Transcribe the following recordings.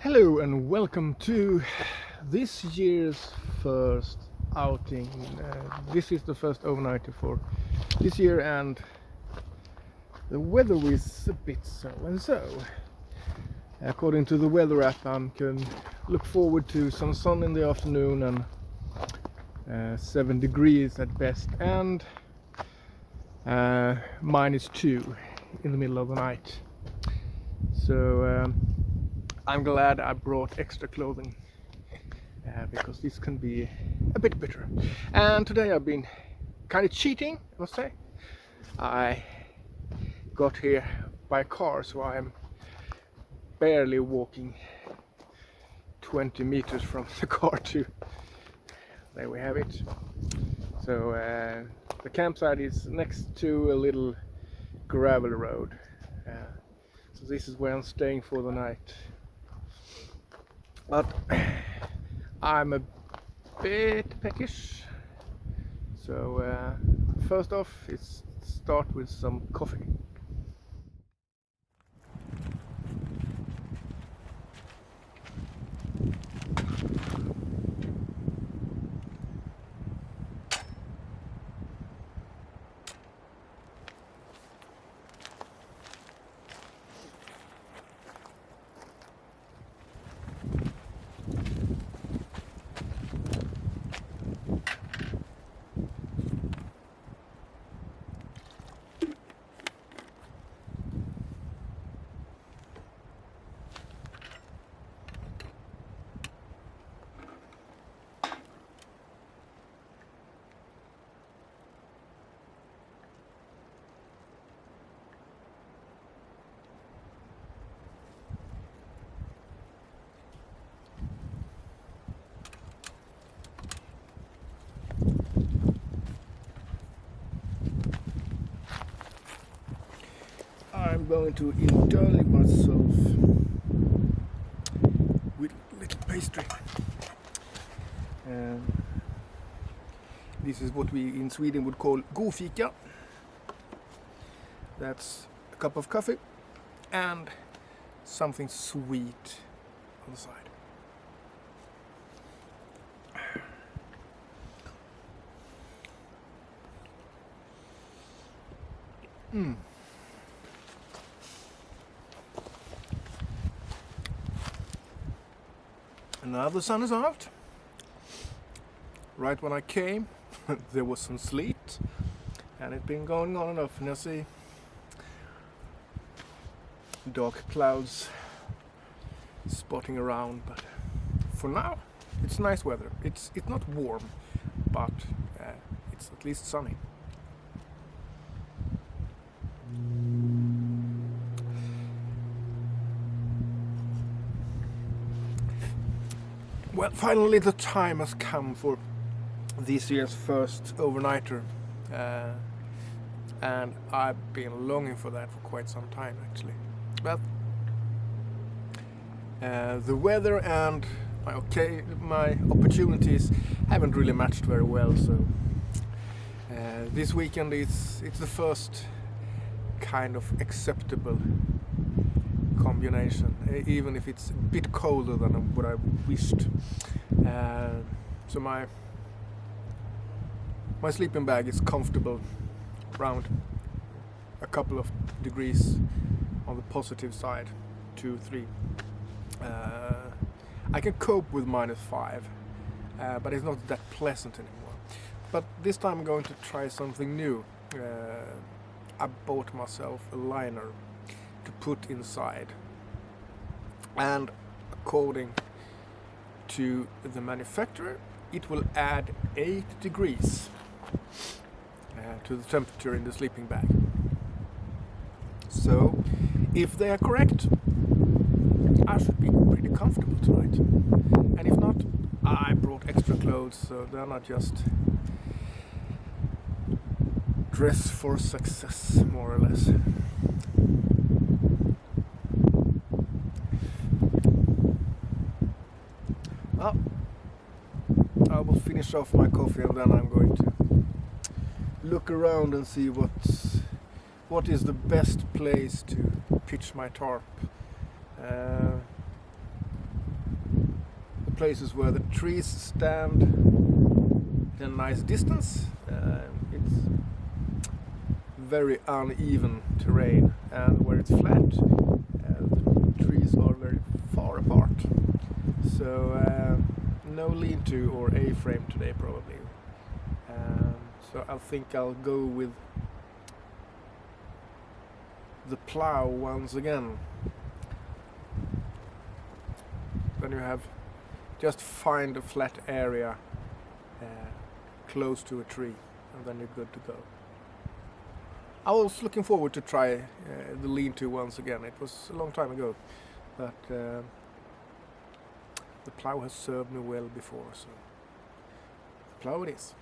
Hello and welcome to this year's first outing. This is the first overnighter for this year, and the weather is a bit so and so. According to the weather app, I can look forward to some sun in the afternoon and 7 degrees at best, and -2 in the middle of the night. So I'm glad I brought extra clothing because this can be a bit bitter. And today I've been kind of cheating, I must say. I got here by car, so I'm barely walking 20 meters from the car to there we have it. So the campsite is next to a little gravel road, so this is where I'm staying for the night. But I'm a bit peckish, so first off, let's start with some coffee. I'm going to indulge myself with little pastry. This is what we in Sweden would call godfika. That's a cup of coffee and something sweet on the side. Now the sun is out. Right when I came, there was some sleet, and it's been going on and off. And I see dark clouds spotting around, but for now, it's nice weather. It's not warm, but it's at least sunny. Well, finally the time has come for this year's first overnighter, and I've been longing for that for quite some time actually. But the weather and my opportunities haven't really matched very well, so this weekend it's the first kind of acceptable combination, even if it's a bit colder than what I wished. So my sleeping bag is comfortable, around a couple of degrees on the positive side, 2-3. I can cope with -5, but it's not that pleasant anymore. But this time I'm going to try something new. I bought myself a liner to put inside, and according to the manufacturer, it will add 8 degrees to the temperature in the sleeping bag. So if they are correct, I should be pretty comfortable tonight. And if not, I brought extra clothes, so they're not just dress for success, more or less. Well, I will finish off my coffee, and then I'm going to look around and see what is the best place to pitch my tarp. places where the trees stand at a nice distance. It's very uneven terrain, and where it's flat, the trees are very far apart. So no lean-to or A-frame today probably. So I think I'll go with the plow once again. Then you have just find a flat area close to a tree, and then you're good to go. I was looking forward to try the lean-to once again. It was a long time ago, but the plow has served me well before, so plow it is.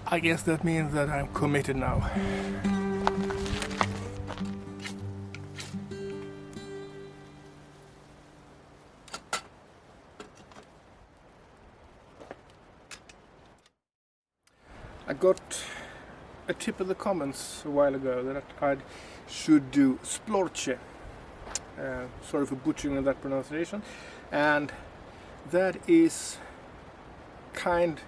I guess that means that I'm committed now. I got a tip in the comments a while ago that I should do splorche. Sorry for butchering that pronunciation. And that is kind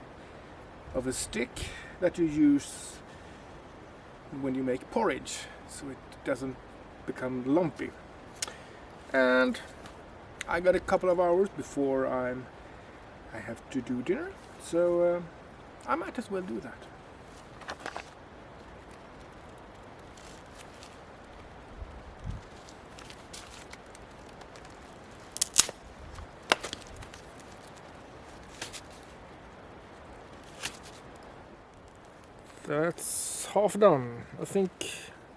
of a stick that you use when you make porridge, so it doesn't become lumpy. And I got a couple of hours before I have to do dinner, so I might as well do that. That's half done. I think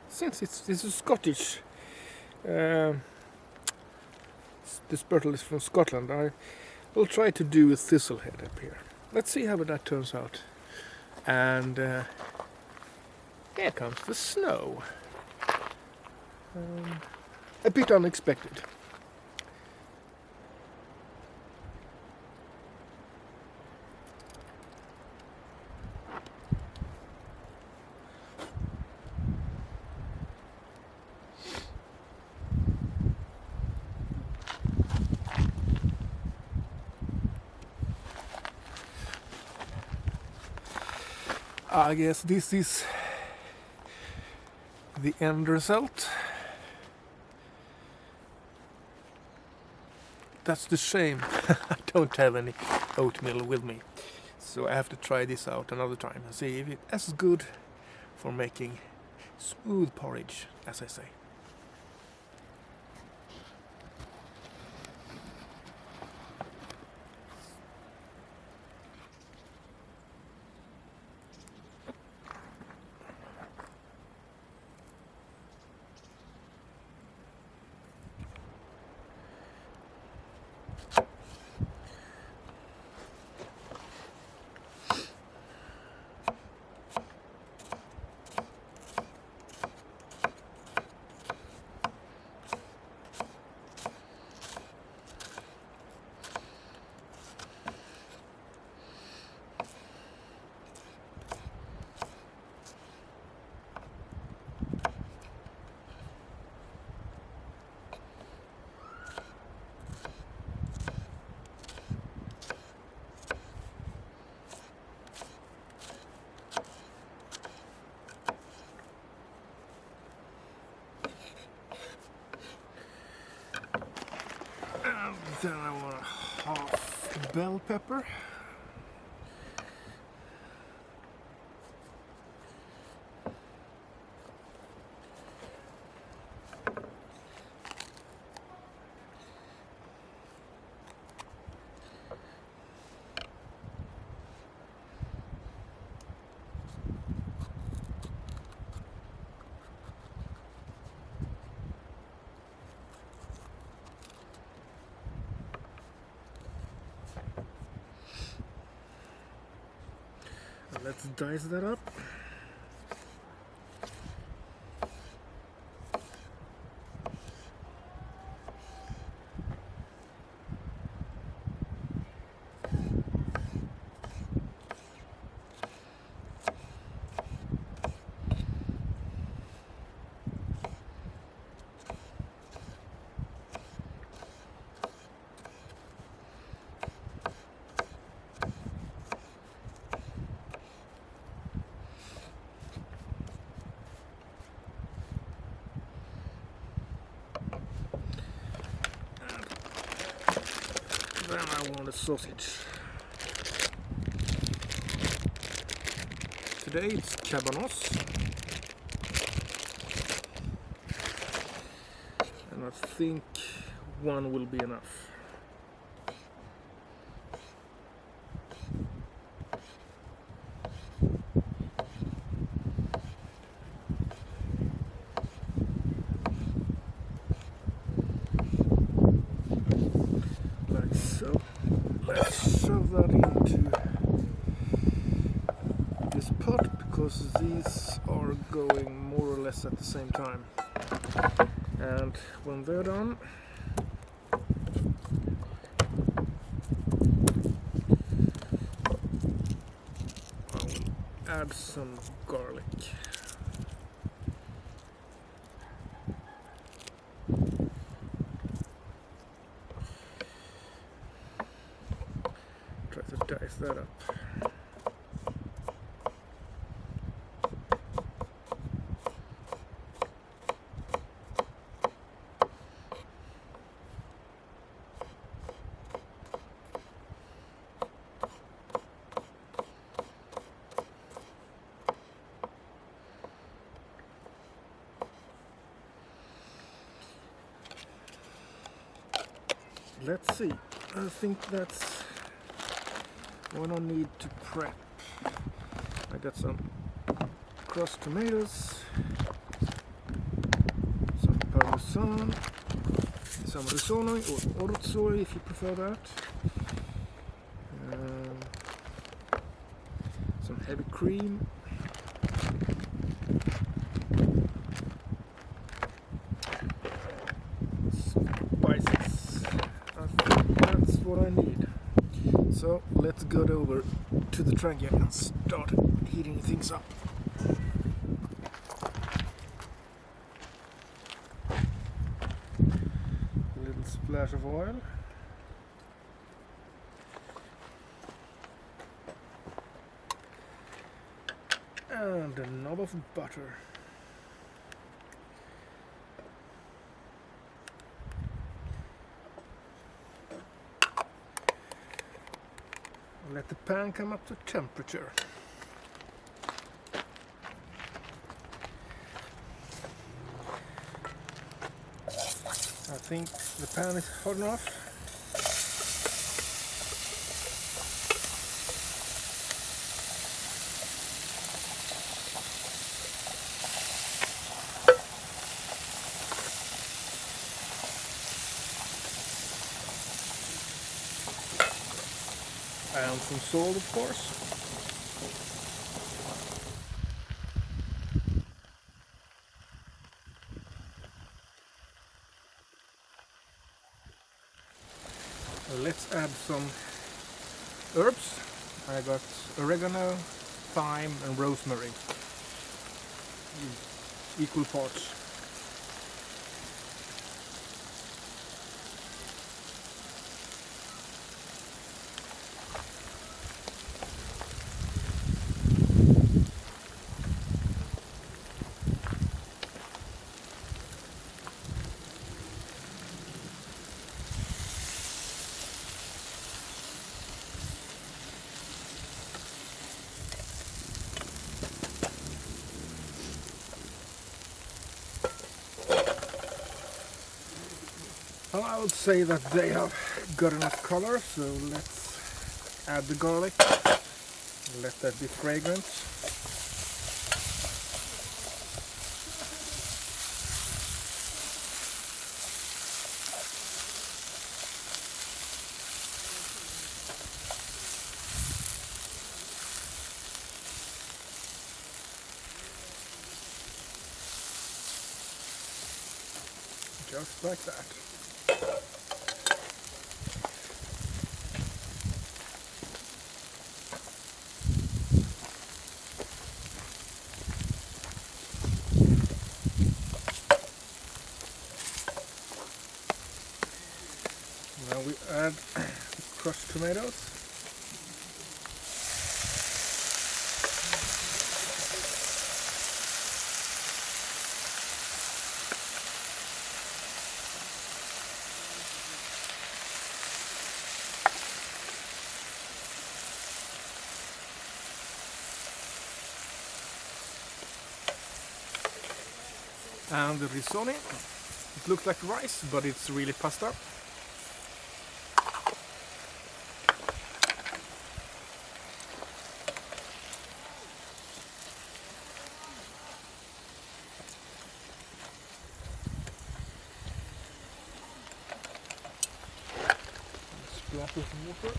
since this is Scottish, this turtle is from Scotland, I will try to do a thistlehead up here. Let's see how that turns out. And here comes the snow. A bit unexpected. I guess this is the end result. That's the shame. I don't have any oatmeal with me, so I have to try this out another time and see if it's as good for making smooth porridge, as I say. Then I want a half bell pepper. Let's dice that up. Then I want a sausage. Today it's cabanos. And I think one will be enough. So let's shove that into this pot because these are going more or less at the same time. And when they're done, I'll add some garlic. Try to dice that up. Let's see, I think that's what I need to prep. I got some crushed tomatoes, some Parmesan, some risoni or Orzo if you prefer that, some heavy cream, spices. I think that's what I need. So let's go over to the Trangia and start heating things up. A little splash of oil. And a knob of butter. Let the pan come up to temperature. I think the pan is hot enough. And some salt, of course. Let's add some herbs. I got oregano, thyme and rosemary. Equal parts. Well, I would say that they have got enough color, so let's add the garlic. Let that be fragrant. Just like that. Now we add the crushed tomatoes. And the risoni. It looks like rice, but it's really pasta. Splash of water.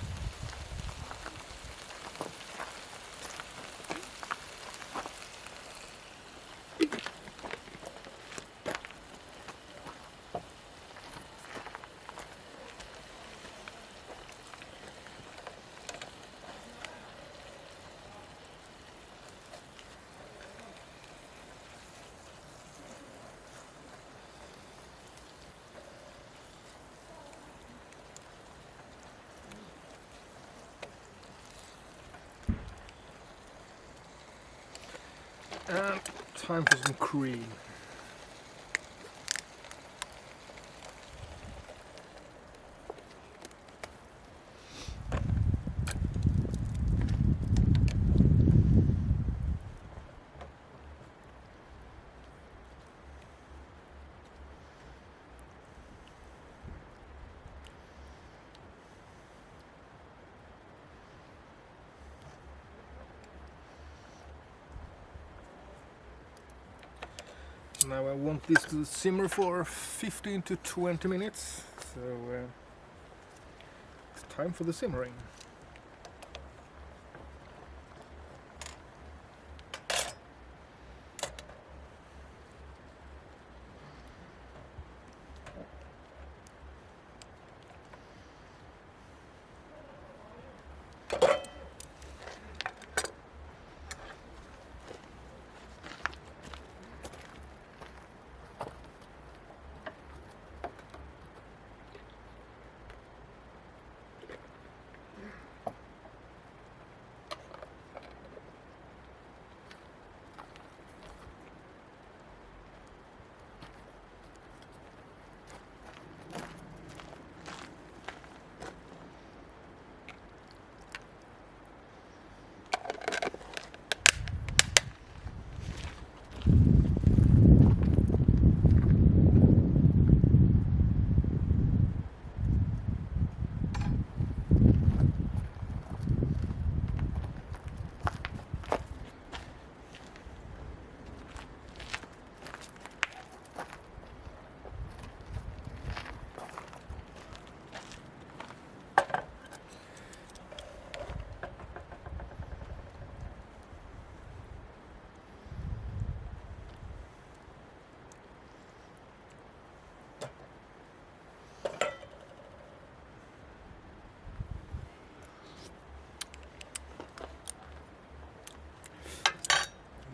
And time for some cream. Now I want this to simmer for 15 to 20 minutes, so it's time for the simmering.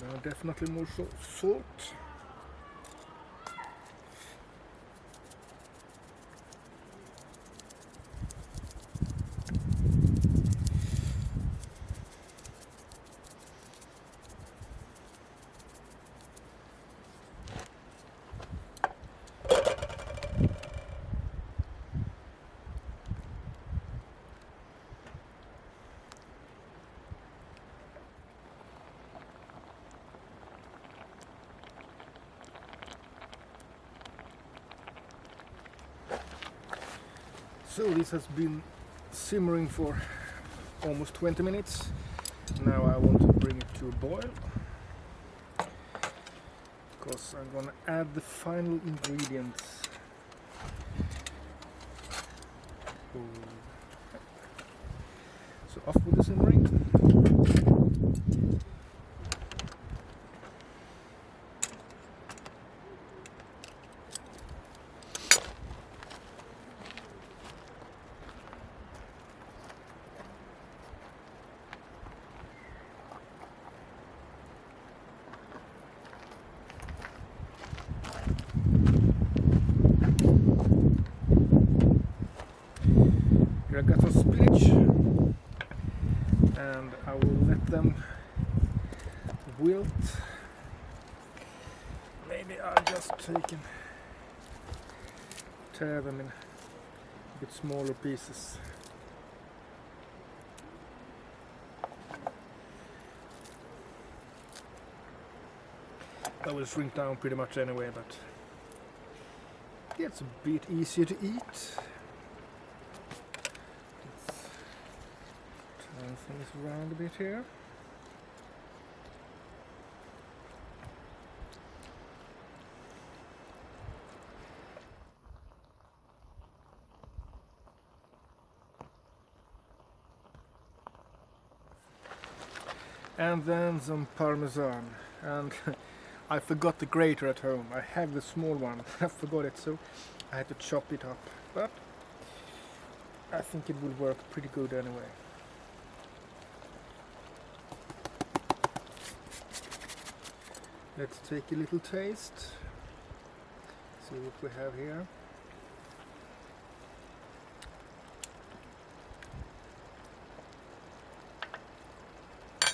Now definitely more salt. So this has been simmering for almost 20 minutes. Now I want to bring it to a boil, because I'm gonna add the final ingredients. So off with the simmering. Here I got some spinach, and I will let them wilt. Maybe I'll just take and tear them in a bit smaller pieces. That will shrink down pretty much anyway, but it's a bit easier to eat. Turn things around a bit here. And then some Parmesan, and I forgot the grater at home. I have the small one, I forgot it, so I had to chop it up, but I think it will work pretty good anyway. Let's take a little taste, see what we have here. A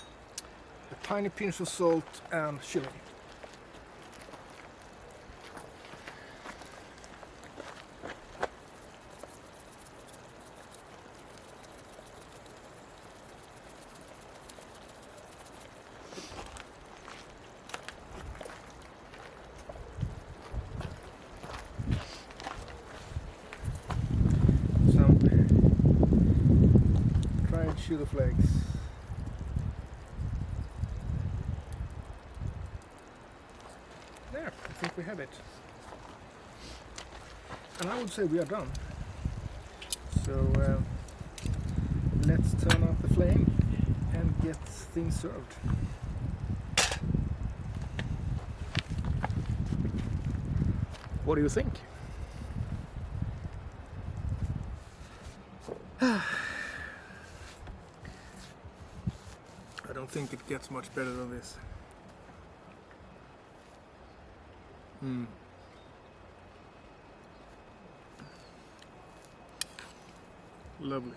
tiny pinch of salt and chili. Some dried chili flakes. There, I think we have it. And I would say we are done. So let's turn up the flame and get things served. What do you think? I don't think it gets much better than this. Lovely.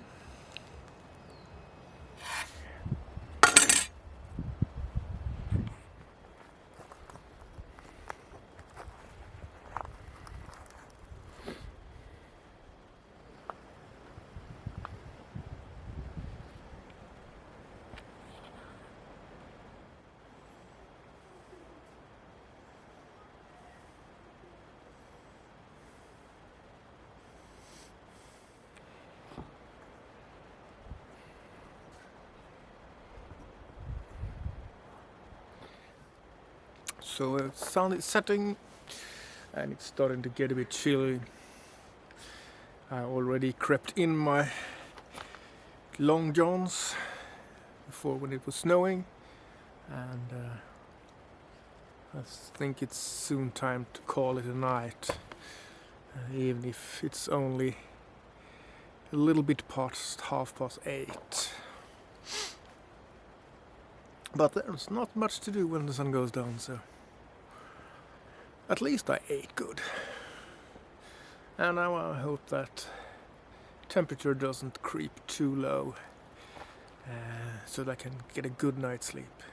So the sun is setting and it's starting to get a bit chilly. I already crept in my long johns before when it was snowing, and I think it's soon time to call it a night, even if it's only a little bit past 8:30. But there's not much to do when the sun goes down, so at least I ate good. And now I hope that temperature doesn't creep too low, so that I can get a good night's sleep.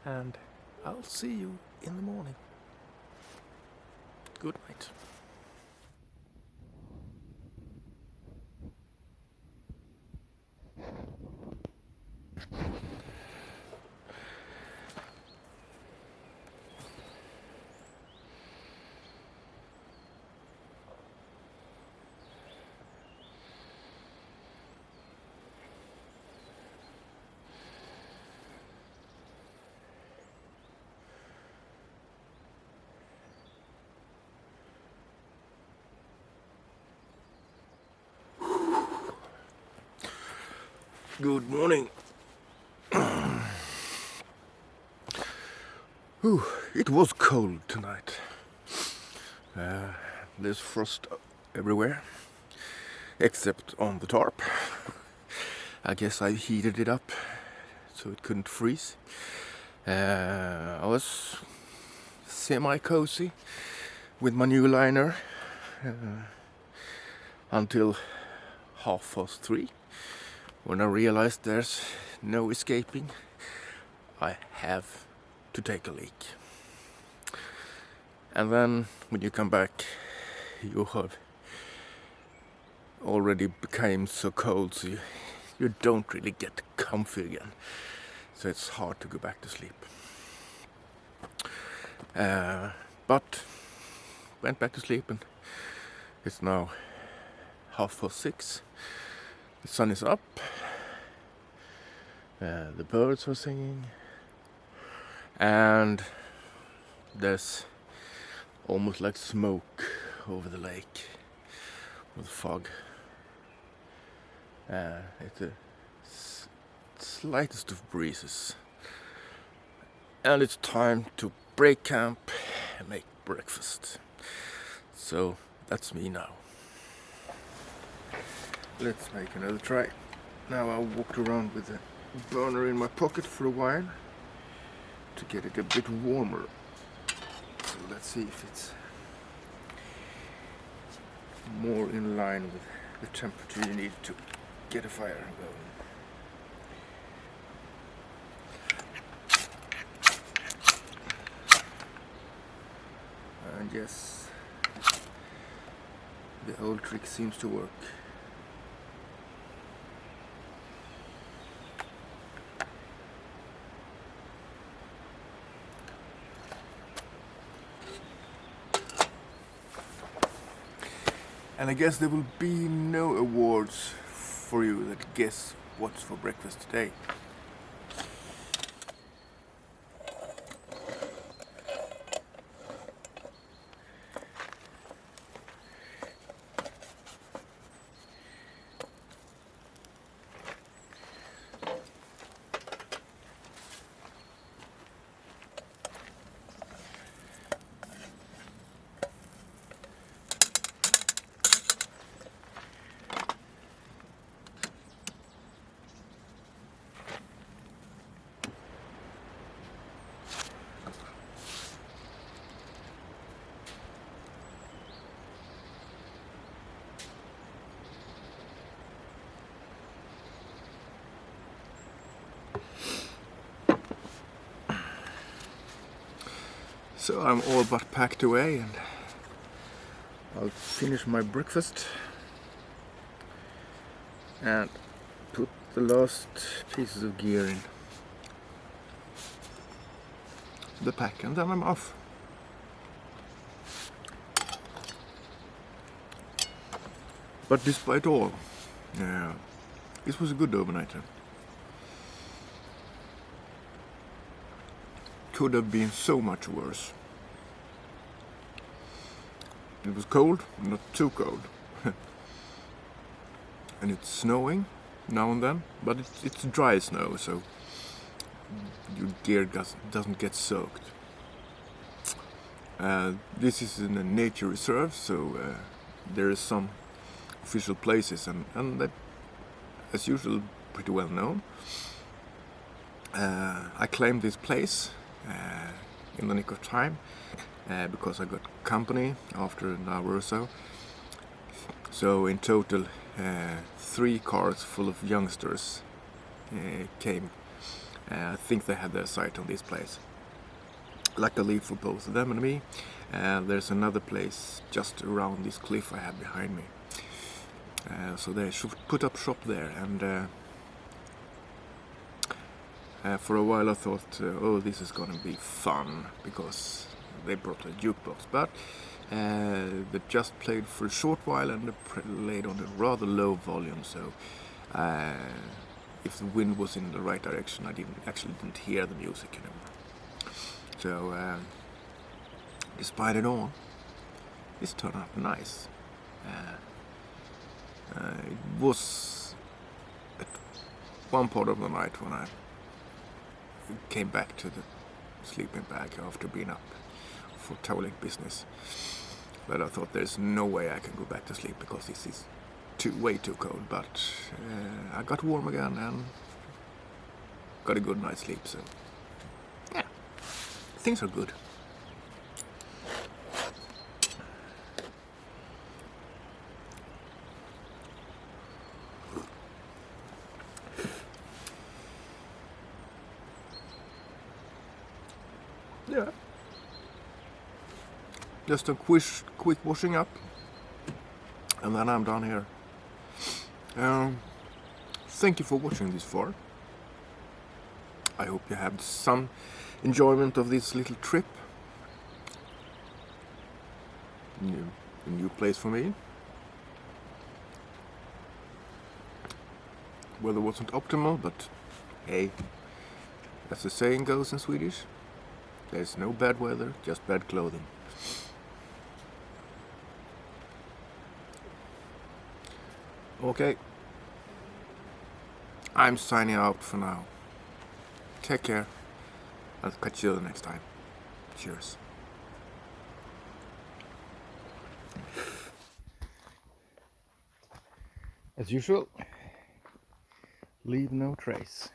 And I'll see you in the morning. Good night. Good morning. Whew, it was cold tonight. There's frost everywhere, except on the tarp. I guess I heated it up so it couldn't freeze. I was semi-cozy with my new liner until 3:30, when I realized there's no escaping. I have to take a leak. And then when you come back, you have already become so cold, so you don't really get comfy again. So it's hard to go back to sleep. But went back to sleep, and it's now 6:30. The sun is up. The birds are singing. And there's almost like smoke over the lake with fog. It's the slightest of breezes. And it's time to break camp and make breakfast. So that's me now. Let's make another try. Now I walked around with a burner in my pocket for a while to get it a bit warmer. So let's see if it's more in line with the temperature you need to get a fire going. And yes, the old trick seems to work. And I guess there will be no awards for you that guess what's for breakfast today. So I'm all but packed away, and I'll finish my breakfast and put the last pieces of gear in the pack, and then I'm off. But despite all, this was a good overnighter. Could have been so much worse. It was cold, not too cold. And it's snowing now and then, but it's dry snow, so your gear doesn't get soaked. This is in a nature reserve, so there is some official places, and that, as usual, pretty well known. I claimed this place in the nick of time because I got company after an hour or so. So in total 3 cars full of youngsters came. I think they had their sight on this place. Luckily for both of them and me, there's another place just around this cliff I have behind me. So they should put up shop there, and for a while I thought, oh, this is gonna be fun, because they brought a jukebox, but they just played for a short while, and they played on a rather low volume, so if the wind was in the right direction, I didn't hear the music anymore. So despite it all, this turned out nice. It was one part of the night when I came back to the sleeping bag after being up for toweling business, that I thought there's no way I can go back to sleep because this is way too cold. But I got warm again and got a good night's sleep. So yeah, things are good. Yeah. Just a quick washing up, and then I'm done here. Thank you for watching this far. I hope you had some enjoyment of this little trip. A new place for me. Weather wasn't optimal, but hey, as the saying goes in Swedish, there's no bad weather, just bad clothing. Okay, I'm signing out for now. Take care. I'll catch you the next time. Cheers. As usual, leave no trace.